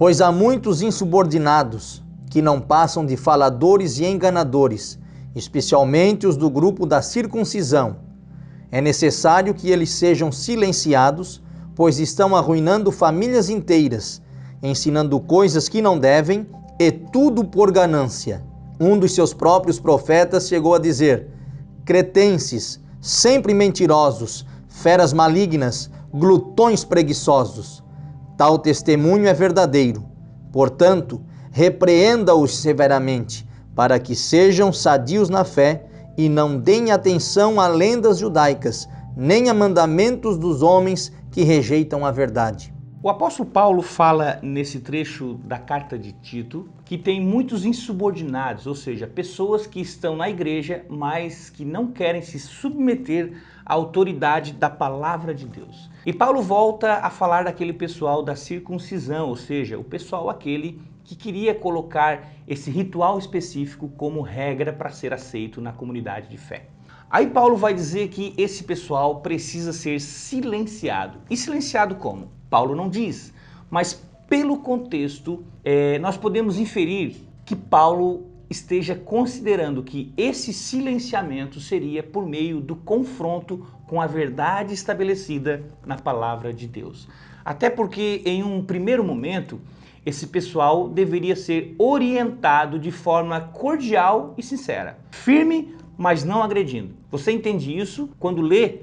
Pois há muitos insubordinados que não passam de faladores e enganadores, especialmente os do grupo da circuncisão. É necessário que eles sejam silenciados, pois estão arruinando famílias inteiras, ensinando coisas que não devem, e tudo por ganância. Um dos seus próprios profetas chegou a dizer: cretenses, sempre mentirosos, feras malignas, glutões preguiçosos. Tal testemunho é verdadeiro. Portanto, repreenda-os severamente, para que sejam sadios na fé e não deem atenção a lendas judaicas, nem a mandamentos dos homens que rejeitam a verdade. O apóstolo Paulo fala nesse trecho da carta de Tito que tem muitos insubordinados, ou seja, pessoas que estão na igreja, mas que não querem se submeter à autoridade da palavra de Deus. E Paulo volta a falar daquele pessoal da circuncisão, ou seja, o pessoal aquele que queria colocar esse ritual específico como regra para ser aceito na comunidade de fé. Aí Paulo vai dizer que esse pessoal precisa ser silenciado. E silenciado como? Paulo não diz, mas pelo contexto nós podemos inferir que Paulo esteja considerando que esse silenciamento seria por meio do confronto com a verdade estabelecida na palavra de Deus. Até porque em um primeiro momento esse pessoal deveria ser orientado de forma cordial e sincera, firme, mas não agredindo. Você entende isso quando lê,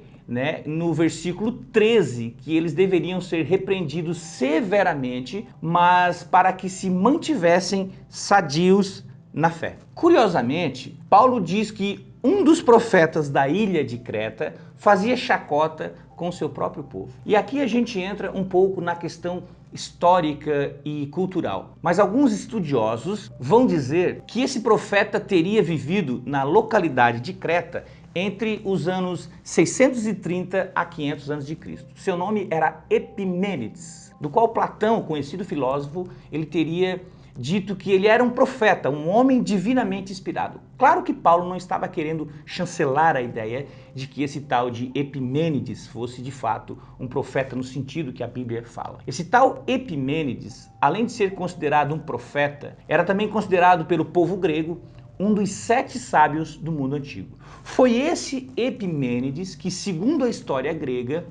no versículo 13, que eles deveriam ser repreendidos severamente, mas para que se mantivessem sadios na fé. Curiosamente, Paulo diz que um dos profetas da ilha de Creta fazia chacota com seu próprio povo. E aqui a gente entra um pouco na questão histórica e cultural. Mas alguns estudiosos vão dizer que esse profeta teria vivido na localidade de Creta entre os anos 630 a 500 a.C. Seu nome era Epimênides, do qual Platão, conhecido filósofo, ele teria dito que ele era um profeta, um homem divinamente inspirado. Claro que Paulo não estava querendo chancelar a ideia de que esse tal de Epimênides fosse de fato um profeta no sentido que a Bíblia fala. Esse tal Epimênides, além de ser considerado um profeta, era também considerado pelo povo grego um dos 7 sábios do mundo antigo. Foi esse Epimênides que, segundo a história grega,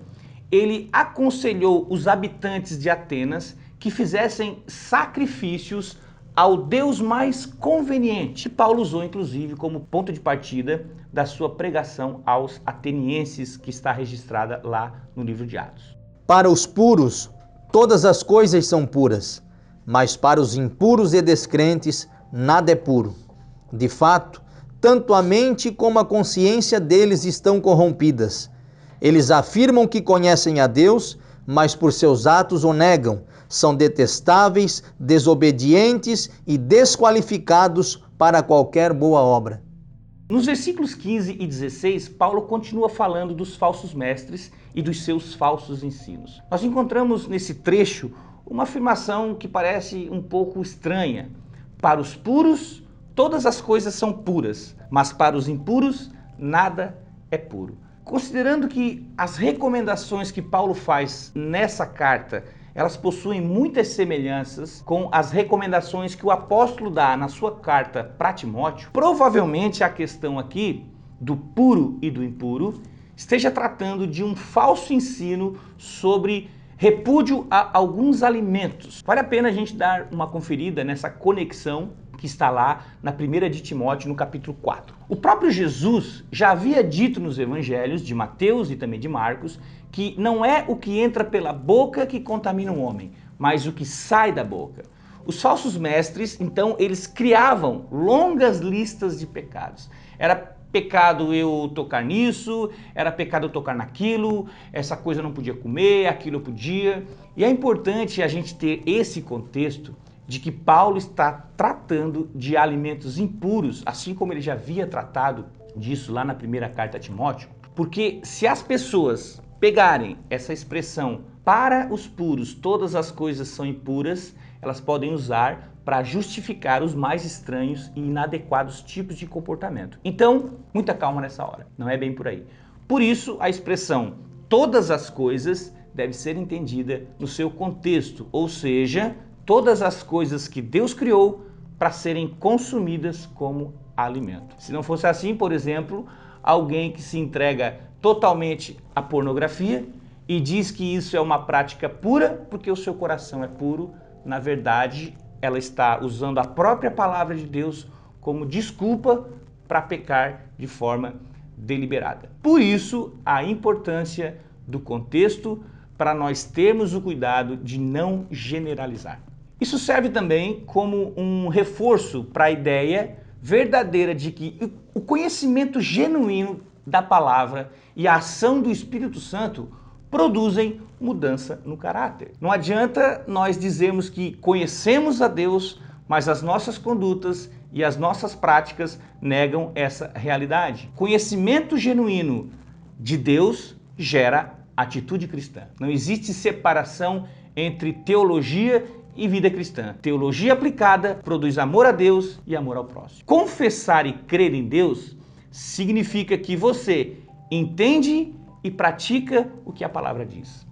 ele aconselhou os habitantes de Atenas que fizessem sacrifícios ao Deus mais conveniente. Paulo usou, inclusive, como ponto de partida da sua pregação aos atenienses, que está registrada lá no livro de Atos. Para os puros, todas as coisas são puras, mas para os impuros e descrentes, nada é puro. De fato, tanto a mente como a consciência deles estão corrompidas. Eles afirmam que conhecem a Deus, mas por seus atos o negam. São detestáveis, desobedientes e desqualificados para qualquer boa obra. Nos versículos 15 e 16, Paulo continua falando dos falsos mestres e dos seus falsos ensinos. Nós encontramos nesse trecho uma afirmação que parece um pouco estranha. Para os puros, todas as coisas são puras, mas para os impuros, nada é puro. Considerando que as recomendações que Paulo faz nessa carta, elas possuem muitas semelhanças com as recomendações que o apóstolo dá na sua carta para Timóteo, provavelmente a questão aqui do puro e do impuro esteja tratando de um falso ensino sobre repúdio a alguns alimentos. Vale a pena a gente dar uma conferida nessa conexão que está lá na 1 de Timóteo, no capítulo 4. O próprio Jesus já havia dito nos evangelhos de Mateus e também de Marcos que não é o que entra pela boca que contamina o homem, mas o que sai da boca. Os falsos mestres, então, eles criavam longas listas de pecados. Era pecado eu tocar nisso, era pecado eu tocar naquilo, essa coisa eu não podia comer, aquilo eu podia. E é importante a gente ter esse contexto de que Paulo está tratando de alimentos impuros, assim como ele já havia tratado disso lá na primeira carta a Timóteo, porque se as pessoas pegarem essa expressão para os puros todas as coisas são impuras, elas podem usar para justificar os mais estranhos e inadequados tipos de comportamento. Então, muita calma nessa hora, não é bem por aí. Por isso, a expressão todas as coisas deve ser entendida no seu contexto, ou seja, todas as coisas que Deus criou para serem consumidas como alimento. Se não fosse assim, por exemplo, alguém que se entrega totalmente à pornografia e diz que isso é uma prática pura porque o seu coração é puro, na verdade, ela está usando a própria palavra de Deus como desculpa para pecar de forma deliberada. Por isso, a importância do contexto para nós termos o cuidado de não generalizar. Isso serve também como um reforço para a ideia verdadeira de que o conhecimento genuíno da palavra e a ação do Espírito Santo produzem mudança no caráter. Não adianta nós dizermos que conhecemos a Deus, mas as nossas condutas e as nossas práticas negam essa realidade. Conhecimento genuíno de Deus gera atitude cristã. Não existe separação entre teologia e vida cristã. Teologia aplicada produz amor a Deus e amor ao próximo. Confessar e crer em Deus significa que você entende e pratica o que a palavra diz.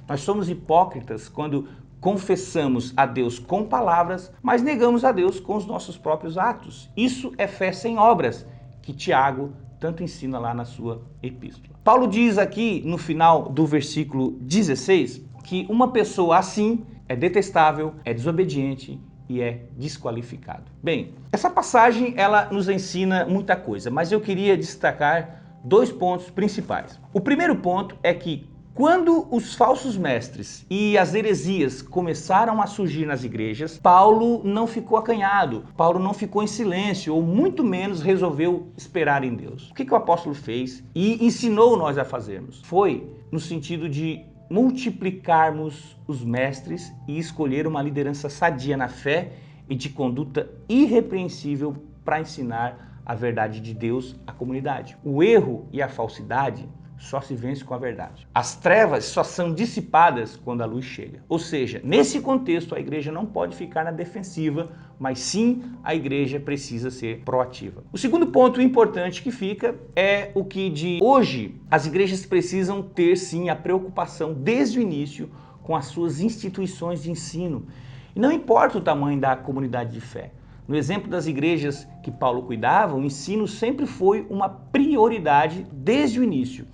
Nós somos hipócritas quando confessamos a Deus com palavras, mas negamos a Deus com os nossos próprios atos. Isso é fé sem obras, que Tiago tanto ensina lá na sua epístola. Paulo diz aqui no final do versículo 16 que uma pessoa assim é detestável, é desobediente e é desqualificado. Bem, essa passagem ela nos ensina muita coisa, mas eu queria destacar 2 pontos principais. O primeiro ponto é que quando os falsos mestres e as heresias começaram a surgir nas igrejas, Paulo não ficou acanhado, Paulo não ficou em silêncio, ou muito menos resolveu esperar em Deus. O que o apóstolo fez e ensinou nós a fazermos? Foi no sentido de multiplicarmos os mestres e escolher uma liderança sadia na fé e de conduta irrepreensível para ensinar a verdade de Deus à comunidade. O erro e a falsidade só se vence com a verdade. As trevas só são dissipadas quando a luz chega. Ou seja, nesse contexto a igreja não pode ficar na defensiva, mas sim a igreja precisa ser proativa. O segundo ponto importante que fica é o que de hoje as igrejas precisam ter sim a preocupação desde o início com as suas instituições de ensino. E não importa o tamanho da comunidade de fé. No exemplo das igrejas que Paulo cuidava, o ensino sempre foi uma prioridade desde o início.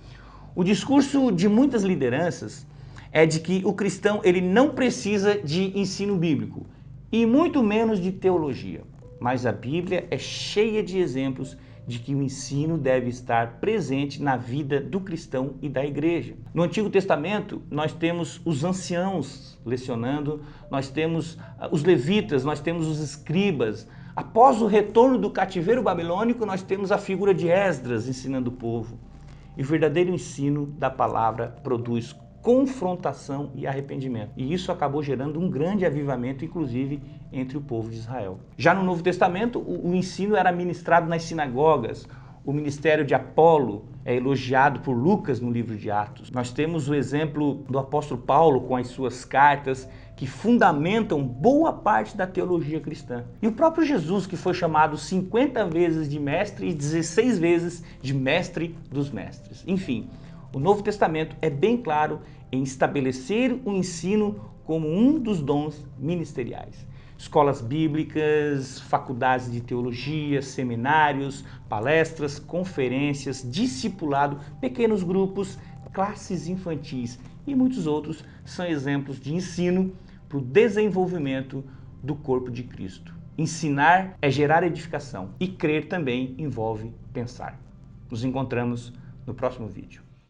O discurso de muitas lideranças é de que o cristão ele não precisa de ensino bíblico e muito menos de teologia. Mas a Bíblia é cheia de exemplos de que o ensino deve estar presente na vida do cristão e da igreja. No Antigo Testamento, nós temos os anciãos lecionando, nós temos os levitas, nós temos os escribas. Após o retorno do cativeiro babilônico, nós temos a figura de Esdras ensinando o povo. E o verdadeiro ensino da palavra produz confrontação e arrependimento. E isso acabou gerando um grande avivamento, inclusive, entre o povo de Israel. Já no Novo Testamento, o ensino era ministrado nas sinagogas. O ministério de Apolo é elogiado por Lucas no livro de Atos. Nós temos o exemplo do apóstolo Paulo com as suas cartas que fundamentam boa parte da teologia cristã. E o próprio Jesus, que foi chamado 50 vezes de mestre e 16 vezes de mestre dos mestres. Enfim, o Novo Testamento é bem claro em estabelecer o ensino como um dos dons ministeriais. Escolas bíblicas, faculdades de teologia, seminários, palestras, conferências, discipulado, pequenos grupos, classes infantis e muitos outros são exemplos de ensino para o desenvolvimento do corpo de Cristo. Ensinar é gerar edificação e crer também envolve pensar. Nos encontramos no próximo vídeo.